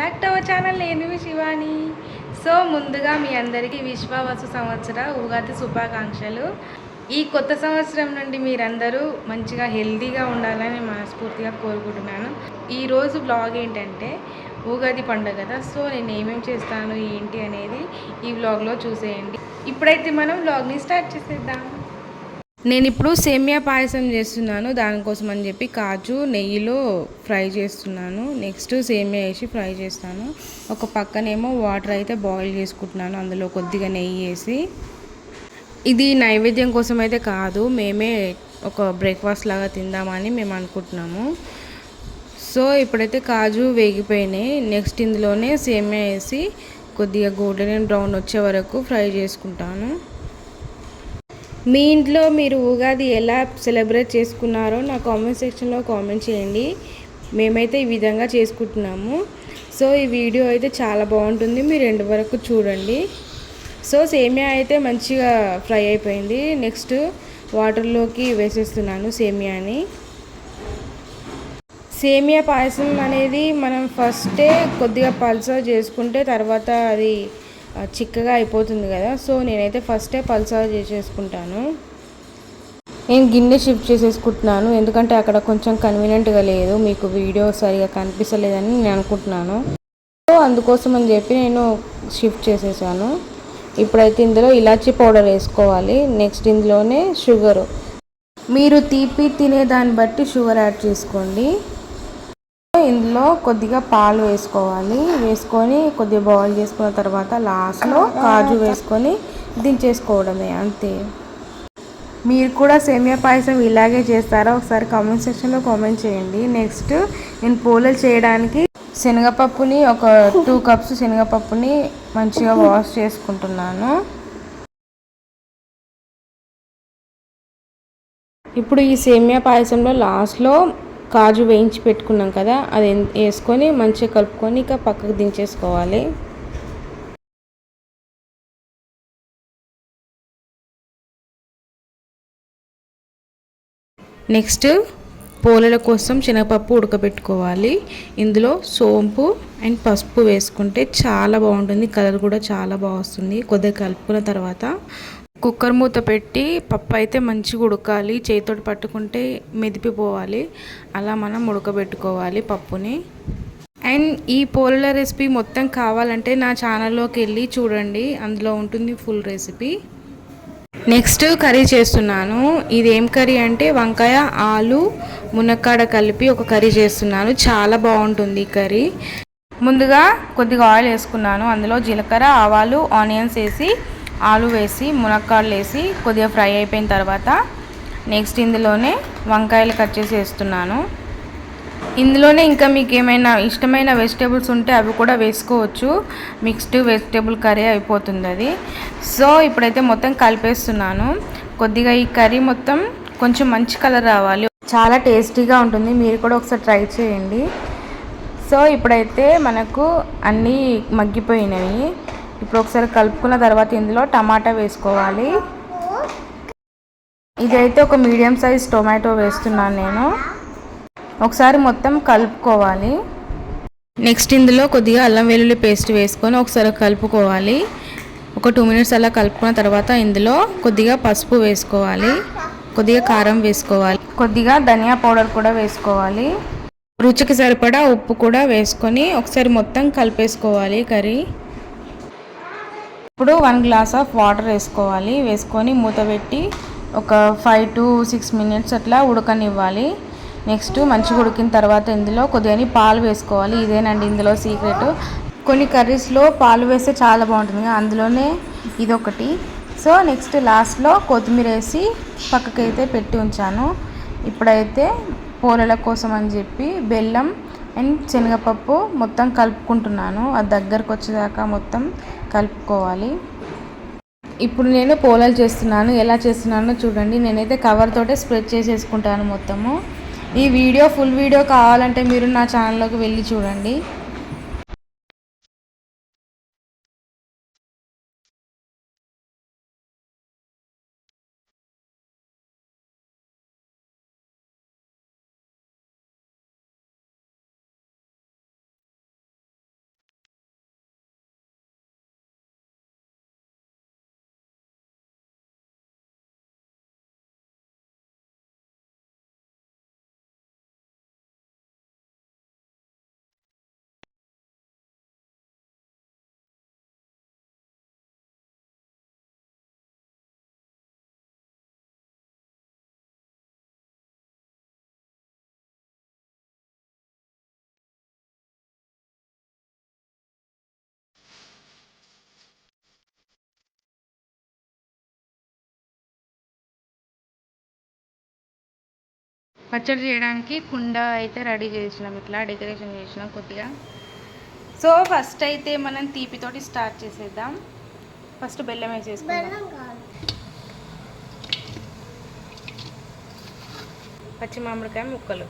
Back to our channel. నేను మీ Shivani. So ముందుగా మీ అందరికీ విశ్వవసు సంవత్సర ఉగాది శుభాకాంక్షలు. ఈ కొత్త సంవత్సరం నుండి మీరందరూ మంచిగా హెల్తీగా ఉండాలని మనస్ఫూర్తిగా కోరుకుంటున్నాను. ఈరోజు బ్లాగ్ ఏంటంటే ఉగాది పండుగ కదా, సో నేను ఏమేమి చేస్తాను ఏంటి అనేది ఈ వ్లాగ్లో చూసేయండి. ఇప్పుడైతే మనం వ్లాగ్ని స్టార్ట్ చేసేద్దాం. నేను ఇప్పుడు సేమియా పాయసం చేస్తున్నాను. దానికోసం అని చెప్పి కాజు నెయ్యిలో ఫ్రై చేస్తున్నాను. నెక్స్ట్ సేమియా వేసి ఫ్రై చేస్తాను. ఒక పక్కనేమో వాటర్ అయితే బాయిల్ చేసుకుంటున్నాను, అందులో కొద్దిగా నెయ్యి వేసి. ఇది నైవేద్యం కోసం అయితే కాదు, మేమే ఒక బ్రేక్ఫాస్ట్ లాగా తిందామని మేము అనుకుంటున్నాము. సో ఇప్పుడైతే కాజు వేగిపోయినాయి. నెక్స్ట్ ఇందులోనే సేమియా వేసి కొద్దిగా గోల్డెన్ బ్రౌన్ వచ్చే వరకు ఫ్రై చేసుకుంటాను. మీ ఇంట్లో మీరు ఉగాది ఎలా సెలబ్రేట్ చేసుకున్నారో నా కామెంట్ సెక్షన్లో కామెంట్ చేయండి. మేమైతే ఈ విధంగా చేసుకుంటున్నాము. సో ఈ వీడియో అయితే చాలా బాగుంటుంది, మీరు ఎండ్ వరకు చూడండి. సో సేమియా అయితే మంచిగా ఫ్రై అయిపోయింది. నెక్స్ట్ వాటర్లోకి వేసేస్తున్నాను సేమియాని. సేమియా పాయసం అనేది మనం ఫస్టే కొద్దిగా పల్సర్ చేసుకుంటే తర్వాత అది చిక్కగా అయిపోతుంది కదా. సో నేనైతే ఫస్టే పల్సర్ చేసేసుకుంటాను. నేను గిన్నె షిఫ్ట్ చేసేసుకుంటున్నాను, ఎందుకంటే అక్కడ కొంచెం కన్వీనియంట్గా లేదు, మీకు వీడియో సరిగా కనిపిస్తలేదని నేను అనుకుంటున్నాను. సో అందుకోసం అని చెప్పి నేను షిఫ్ట్ చేసేసాను. ఇప్పుడైతే ఇందులో ఇలాచీ పౌడర్ వేసుకోవాలి. నెక్స్ట్ ఇందులోనే షుగరు, మీరు తీపి తినే దాన్ని బట్టి షుగర్ యాడ్ చేసుకోండి. ఇందులో కొద్దిగా పాలు వేసుకోవాలి. వేసుకొని కొద్దిగా బాయిల్ చేసుకున్న తర్వాత లాస్ట్లో కాజు వేసుకొని దించేసుకోవడమే, అంతే. మీరు కూడా సేమియా పాయసం ఇలాగే చేస్తారా? ఒకసారి కామెంట్ సెక్షన్లో కామెంట్ చేయండి. నెక్స్ట్ నేను పోలేలు చేయడానికి శనగపప్పుని ఒక 2 కప్స్ శనగపప్పుని మంచిగా వాష్ చేసుకుంటున్నాను. ఇప్పుడు ఈ సేమియా పాయసంలో లాస్ట్లో కాజు వేయించి పెట్టుకున్నాం కదా, అది వేసుకొని మంచిగా కలుపుకొని ఇక పక్కకు దించేసుకోవాలి. నెక్స్ట్ పోలేల కోసం శనగపప్పు ఉడకబెట్టుకోవాలి. ఇందులో సోంపు అండ్ పసుపు వేసుకుంటే చాలా బాగుంటుంది, కలర్ కూడా చాలా బాగా వస్తుంది. కొద్దిగా కలుపుకున్న తర్వాత కుక్కర్ మూత పెట్టి పప్పు అయితే మంచిగా ఉడకాలి, చేతితో పట్టుకుంటే మెదిపిపోవాలి, అలా మనం ఉడకబెట్టుకోవాలి పప్పుని. అండ్ ఈ పోలేల రెసిపీ మొత్తం కావాలంటే నా ఛానల్లోకి వెళ్ళి చూడండి, అందులో ఉంటుంది ఫుల్ రెసిపీ. నెక్స్ట్ కర్రీ చేస్తున్నాను. ఇదేం కర్రీ అంటే వంకాయ ఆలు మునక్కాడ కలిపి ఒక కర్రీ చేస్తున్నాను. చాలా బాగుంటుంది ఈ కర్రీ. ముందుగా కొద్దిగా ఆయిల్ వేసుకున్నాను, అందులో జీలకర్ర ఆవాలు ఆనియన్స్ వేసి ఆలు వేసి మునక్కాడలు వేసి కొద్దిగా ఫ్రై అయిపోయిన తర్వాత నెక్స్ట్ ఇందులోనే వంకాయలు కట్ చేసి వేస్తున్నాను. ఇందులోనే ఇంకా మీకు ఏమైనా ఇష్టమైన వెజిటేబుల్స్ ఉంటే అవి కూడా వేసుకోవచ్చు. మిక్స్డ్ వెజిటేబుల్ కర్రీ అయిపోతుంది అది. సో ఇప్పుడైతే మొత్తం కలిపేస్తున్నాను. కొద్దిగా ఈ కర్రీ మొత్తం కొంచెం మంచి కలర్ రావాలి, చాలా టేస్టీగా ఉంటుంది, మీరు కూడా ఒకసారి ట్రై చేయండి. సో ఇప్పుడైతే మనకు అన్నీ మగ్గిపోయినాయి. ఇప్పుడు ఒకసారి కలుపుకున్న తర్వాత ఇందులో టమాటా వేసుకోవాలి. ఇదైతే ఒక మీడియం సైజ్ టొమాటో వేస్తున్నాను నేను. ఒకసారి మొత్తం కలుపుకోవాలి. నెక్స్ట్ ఇందులో కొద్దిగా అల్లం వెల్లుల్లి పేస్ట్ వేసుకొని ఒకసారి కలుపుకోవాలి. ఒక 2 మినిట్స్ అలా కలుపుకున్న తర్వాత ఇందులో కొద్దిగా పసుపు వేసుకోవాలి, కొద్దిగా కారం వేసుకోవాలి, కొద్దిగా ధనియా పౌడర్ కూడా వేసుకోవాలి, రుచికి సరిపడా ఉప్పు కూడా వేసుకొని ఒకసారి మొత్తం కలిపేసుకోవాలి కర్రీ. ఇప్పుడు 1 గ్లాస్ ఆఫ్ వాటర్ వేసుకోవాలి. వేసుకొని మూత పెట్టి ఒక 5 to 6 మినిట్స్ అట్లా ఉడకనివ్వాలి. నెక్స్ట్ మంచిగా ఉడికిన తర్వాత ఇందులో కొద్దిగా పాలు వేసుకోవాలి. ఇదేనండి ఇందులో సీక్రెట్. కొన్ని కర్రీస్లో పాలు వేస్తే చాలా బాగుంటుంది, అందులోనే ఇదొకటి. సో నెక్స్ట్ లాస్ట్లో కొత్తిమీర వేసి పక్కకైతే పెట్టి ఉంచాను. ఇప్పుడైతే పోలేల కోసం అని చెప్పి బెల్లం అండ్ శనగపప్పు మొత్తం కలుపుకుంటున్నాను. అది దగ్గరకు వచ్చేదాకా మొత్తం కలుపుకోవాలి. ఇప్పుడు నేను పోలేలు చేస్తున్నాను, ఎలా చేస్తున్నానో చూడండి. నేనైతే కవర్ తోటే స్ప్రెడ్ చేసేసుకుంటాను మొత్తము. ఈ వీడియో ఫుల్ వీడియో కావాలంటే మీరు నా ఛానల్లోకి వెళ్ళి చూడండి. పచ్చడి చేయడానికి కుండ అయితే రెడీ చేసినాం, ఇట్లా డెకరేషన్ చేసినాం కొద్దిగా. సో ఫస్ట్ అయితే మనం తీపితోటి స్టార్ట్ చేసేద్దాం. ఫస్ట్ బెల్లం వేసేసుకుందాం. పచ్చి మామిడికాయ ముక్కలు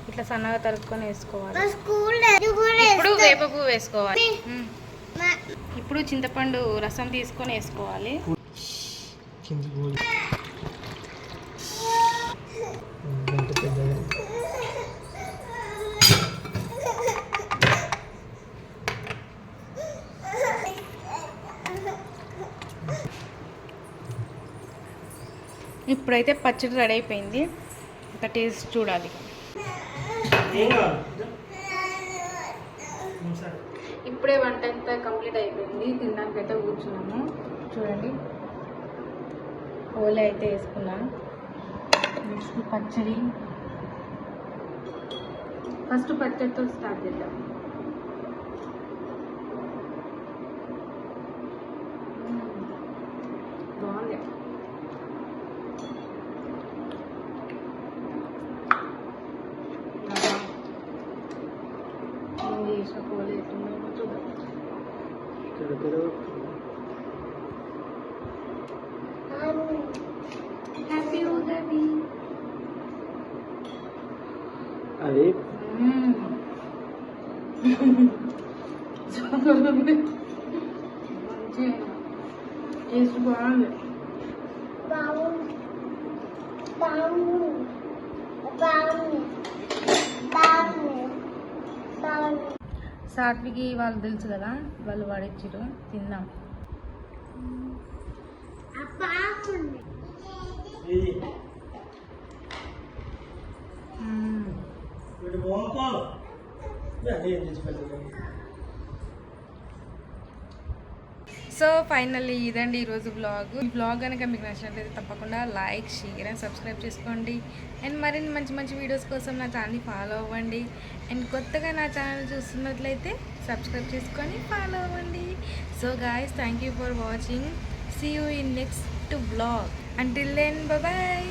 ఇట్లా సన్నగా తరుక్కొని వేసుకోవాలి. ఇప్పుడు వేప పువ్వు వేసుకోవాలి. ఇప్పుడు చింతపండు రసం తీసుకొని వేసుకోవాలి. ఇప్పుడైతే పచ్చడి రెడీ అయిపోయింది. ఒక టేస్ట్ చూడాలి. ఇప్పుడే వంట అంతా కంప్లీట్ అయిపోయింది. తినడానికి అయితే కూర్చున్నాము. చూడండి, ఓలే అయితే వేసుకున్నాను. నెక్స్ట్ పచ్చడి. ఫస్ట్ పచ్చడితో స్టార్ట్ చేద్దాం. బాగుంది. హ్యాపీ ఉగాది. అది టేస్ట్ బాగుంది. సాత్వికి వాళ్ళు తెలుసు కదా, వాళ్ళు వాడిచ్చిరు. తిందాం. సో ఫైనల్లీ ఇదండి ఈరోజు బ్లాగ్. ఈ బ్లాగ్ కనుక మీకు నచ్చినట్లయితే తప్పకుండా లైక్, షేర్ అండ్ సబ్స్క్రైబ్ చేసుకోండి. అండ్ మరిన్ని మంచి మంచి వీడియోస్ కోసం నా ఛానల్ని ఫాలో అవ్వండి. అండ్ కొత్తగా నా ఛానల్ చూస్తున్నట్లయితే సబ్స్క్రైబ్ చేసుకొని ఫాలో అవ్వండి. So guys, thank you for watching. See you in next blog. Until then, bye.